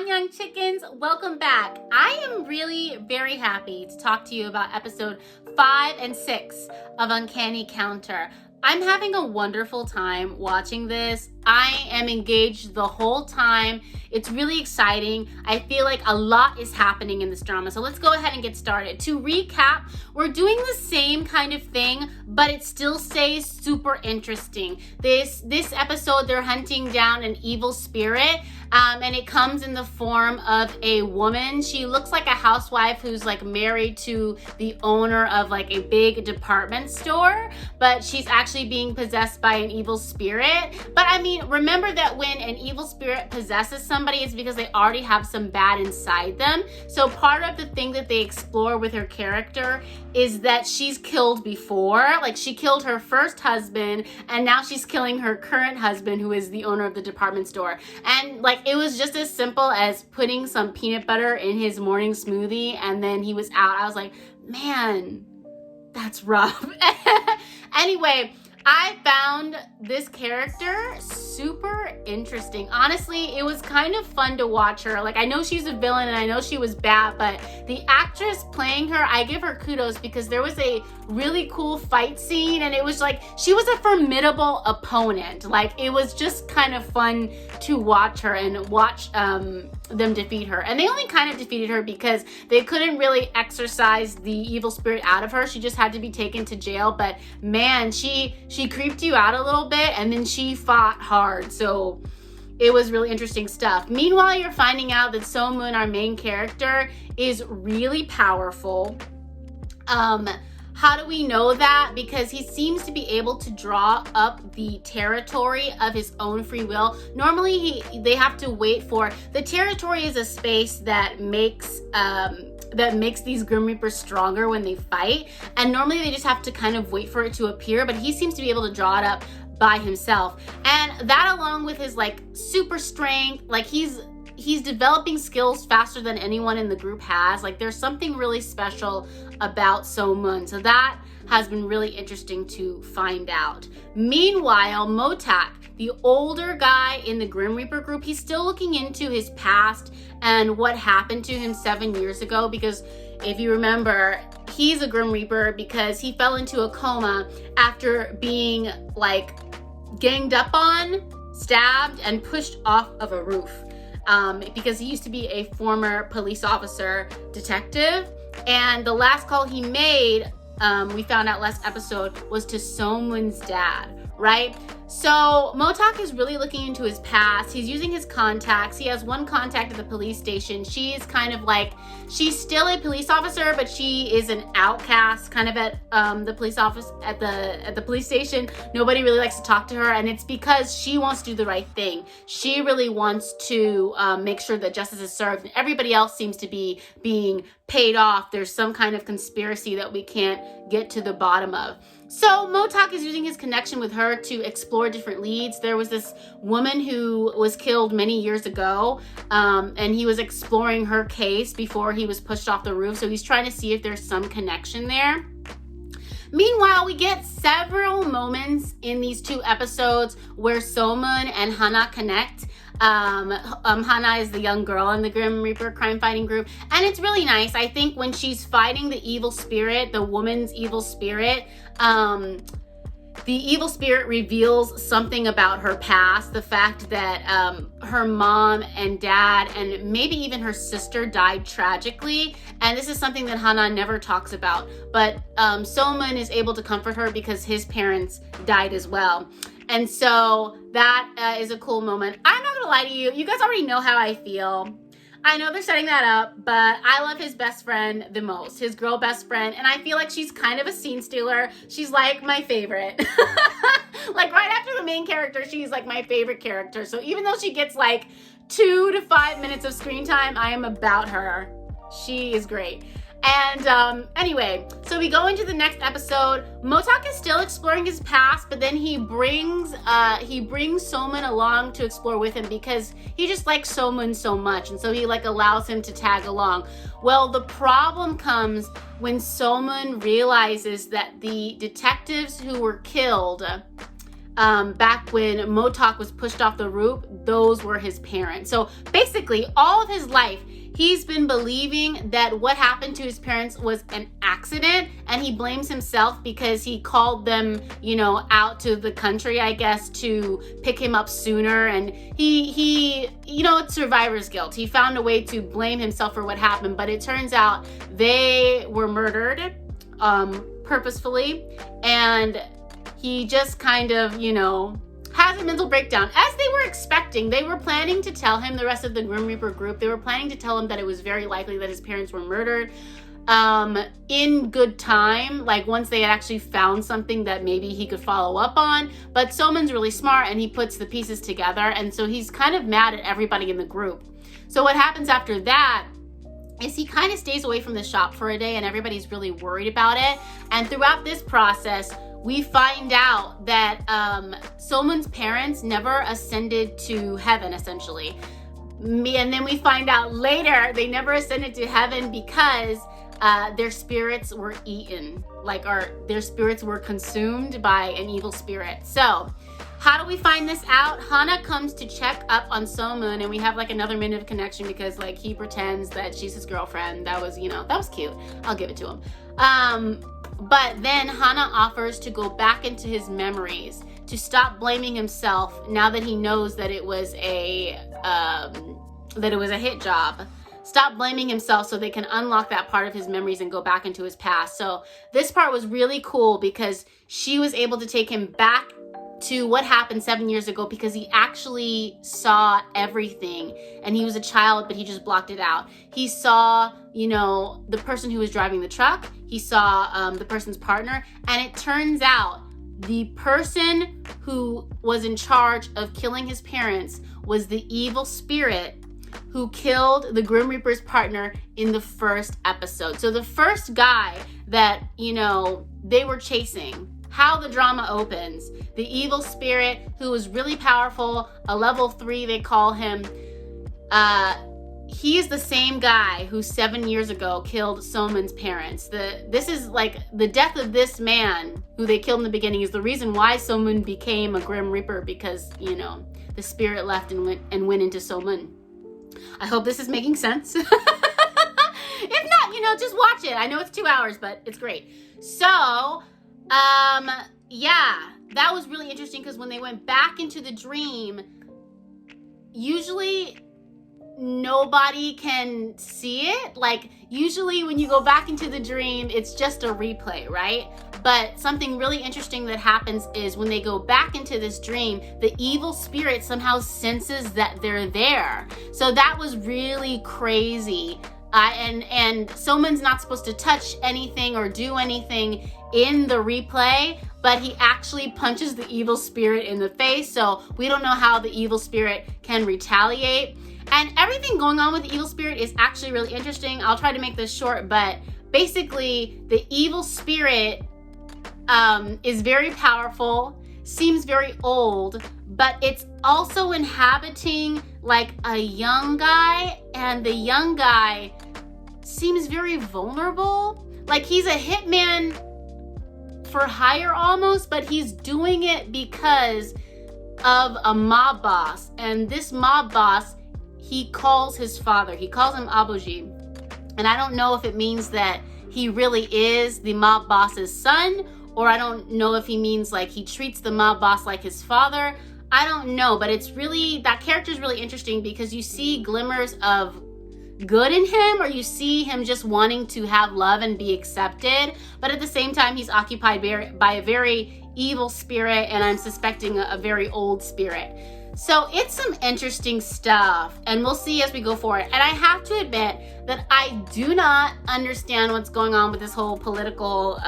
young chickens, welcome back. I am really very happy to talk to you about episode 5 and 6 of Uncanny Counter. I'm having a wonderful time watching this. I am engaged the whole time. It's really exciting. I feel like a lot is happening in this drama. So let's go ahead and get started. To recap, we're doing the same kind of thing, but it still stays super interesting. This episode, they're hunting down an evil spirit, and it comes in the form of a woman. She looks like a housewife who's like married to the owner of like a big department store, but she's actually being possessed by an evil spirit. But I mean, remember that when an evil spirit possesses somebody, it's because they already have some bad inside them. So part of the thing that they explore with her character is that she's killed before. Like, she killed her first husband, and now she's killing her current husband, who is the owner of the department store. And like, it was just as simple as putting some peanut butter in his morning smoothie, and then he was out. I was like, man, that's rough. Anyway, I found this character super interesting. Honestly, it was kind of fun to watch her. Like, I know she's a villain and I know she was bad, but the actress playing her, I give her kudos because there was a really cool fight scene and it was like, she was a formidable opponent. Like, it was just kind of fun to watch her and watch them defeat her. And they only kind of defeated her because they couldn't really exorcise the evil spirit out of her. She just had to be taken to jail. But man, she creeped you out a little bit, and then she fought hard. So it was really interesting stuff. Meanwhile, you're finding out that So-moon, our main character, is really powerful. How do we know that? Because he seems to be able to draw up the territory of his own free will. Normally, they have to wait for the territory is a space that makes these Grim Reapers stronger when they fight. And normally they just have to kind of wait for it to appear, but he seems to be able to draw it up by himself. And that, along with his like super strength, like he's developing skills faster than anyone in the group has. Like, there's something really special about So-moon. So that has been really interesting to find out. Meanwhile, Motak, the older guy in the Grim Reaper group, he's still looking into his past and what happened to him 7 years ago, because if you remember, he's a Grim Reaper because he fell into a coma after being like ganged up on, stabbed, and pushed off of a roof. Because he used to be a former police officer detective, and the last call he made, we found out last episode, was to So-moon's dad, right? So Motak is really looking into his past. He's using his contacts. He has one contact at the police station. She's kind of like, she's still a police officer, but she is an outcast kind of at the police office, at the police station. Nobody really likes to talk to her, and it's because she wants to do the right thing. She really wants to make sure that justice is served, and everybody else seems to be being paid off. There's some kind of conspiracy that we can't get to the bottom of. So Motak is using his connection with her to explore different leads. There was this woman who was killed many years ago, and he was exploring her case before he was pushed off the roof. So he's trying to see if there's some connection there. Meanwhile, we get several moments in these 2 episodes where So-moon and Hana connect. Hana is the young girl in the Grim Reaper crime fighting group, and it's really nice. I think when she's fighting the evil spirit, the woman's evil spirit, the evil spirit reveals something about her past. The fact that her mom and dad and maybe even her sister died tragically. And this is something that Hana never talks about. But So-moon is able to comfort her because his parents died as well. And so that is a cool moment. I'm not gonna lie to you. You guys already know how I feel. I know they're setting that up, but I love his best friend the most, his girl best friend, and I feel like she's kind of a scene stealer. She's like my favorite. Like, right after the main character, she's like my favorite character. So even though she gets like 2 to 5 minutes of screen time, I am about her. She is great. And anyway, so we go into the next episode. Motak is still exploring his past, but then he brings So-moon along to explore with him because he just likes So-moon so much, and so he like allows him to tag along. Well, the problem comes when So-moon realizes that the detectives who were killed back when Motok was pushed off the roof, those were his parents. So basically, all of his life, he's been believing that what happened to his parents was an accident, and he blames himself because he called them, out to the country, I guess, to pick him up sooner. And he it's survivor's guilt. He found a way to blame himself for what happened, but it turns out they were murdered purposefully, and he just kind of, has a mental breakdown, as they were expecting. They were planning to tell him, the rest of the Grim Reaper group, they were planning to tell him that it was very likely that his parents were murdered in good time, like once they had actually found something that maybe he could follow up on. But Soman's really smart, and he puts the pieces together, and so he's kind of mad at everybody in the group. So what happens after that is he kind of stays away from the shop for a day, and everybody's really worried about it. And throughout this process, we find out that Soman's parents never ascended to heaven, essentially. And then we find out later they never ascended to heaven because their spirits were eaten, their spirits were consumed by an evil spirit. So how do we find this out? Hana comes to check up on Somun, and we have another minute of connection because he pretends that she's his girlfriend. That was cute. I'll give it to him. But then Hana offers to go back into his memories to stop blaming himself now that he knows that it was a hit job. Stop blaming himself so they can unlock that part of his memories and go back into his past. So this part was really cool because she was able to take him back to what happened 7 years ago, because he actually saw everything, and he was a child, but he just blocked it out. He saw, the person who was driving the truck. He saw the person's partner, and it turns out the person who was in charge of killing his parents was the evil spirit who killed the Grim Reaper's partner in the first episode. So the first guy that, they were chasing, how the drama opens, the evil spirit who was really powerful, a level 3 they call him, he is the same guy who 7 years ago killed Soman's parents. This is the death of this man who they killed in the beginning is the reason why Soman became a Grim Reaper, because, the spirit left and went into Soman. I hope this is making sense. If not, just watch it. I know it's 2 hours, but it's great. So, that was really interesting because when they went back into the dream, usually nobody can see it. Usually when you go back into the dream, it's just a replay, right? But something really interesting that happens is when they go back into this dream, the evil spirit somehow senses that they're there. So that was really crazy. And Soman's not supposed to touch anything or do anything in the replay, but he actually punches the evil spirit in the face. So we don't know how the evil spirit can retaliate. And everything going on with the evil spirit is actually really interesting. I'll try to make this short, but basically the evil spirit is very powerful, seems very old, but it's also inhabiting a young guy, and the young guy seems very vulnerable. He's a hitman for hire almost, but he's doing it because of a mob boss. And this mob boss, he calls his father. He calls him Aboji. And I don't know if it means that he really is the mob boss's son, or I don't know if he means he treats the mob boss like his father. I don't know, but that character is really interesting because you see glimmers of good in him, or you see him just wanting to have love and be accepted, but at the same time he's occupied by a very evil spirit, and I'm suspecting a very old spirit. So it's some interesting stuff, and we'll see as we go forward. And I have to admit that I do not understand what's going on with this whole political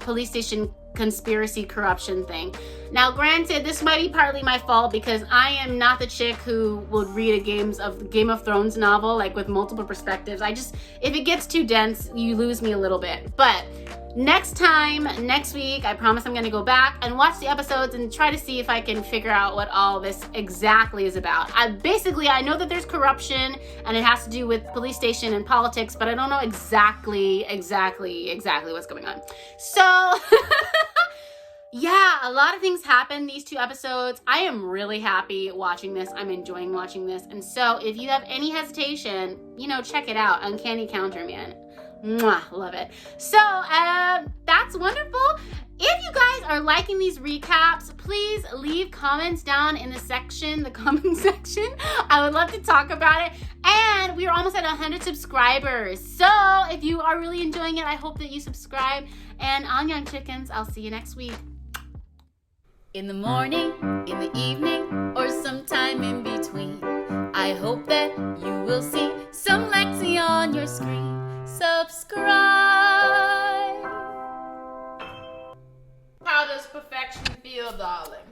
police station conspiracy corruption thing. Now, granted, this might be partly my fault because I am not the chick who would read a Game of Thrones novel with multiple perspectives. If it gets too dense, you lose me a little bit. But next week, I promise I'm going to go back and watch the episodes and try to see if I can figure out what all this exactly is about. I know that there's corruption and it has to do with police station and politics, but I don't know exactly what's going on. So Yeah, a lot of things happen these 2 episodes. I am really happy watching this. I'm enjoying watching this. And so if you have any hesitation, check it out. Uncanny Counter, man. Mwah, love it. So that's wonderful. If you guys are liking these recaps, please leave comments down in the comment section. I would love to talk about it. And we are almost at 100 subscribers. So if you are really enjoying it, I hope that you subscribe. And on Young Chickens, I'll see you next week. In the morning, in the evening, or sometime in between, I hope that you will see some Lexi on your screen. Subscribe. How does perfection feel, darling?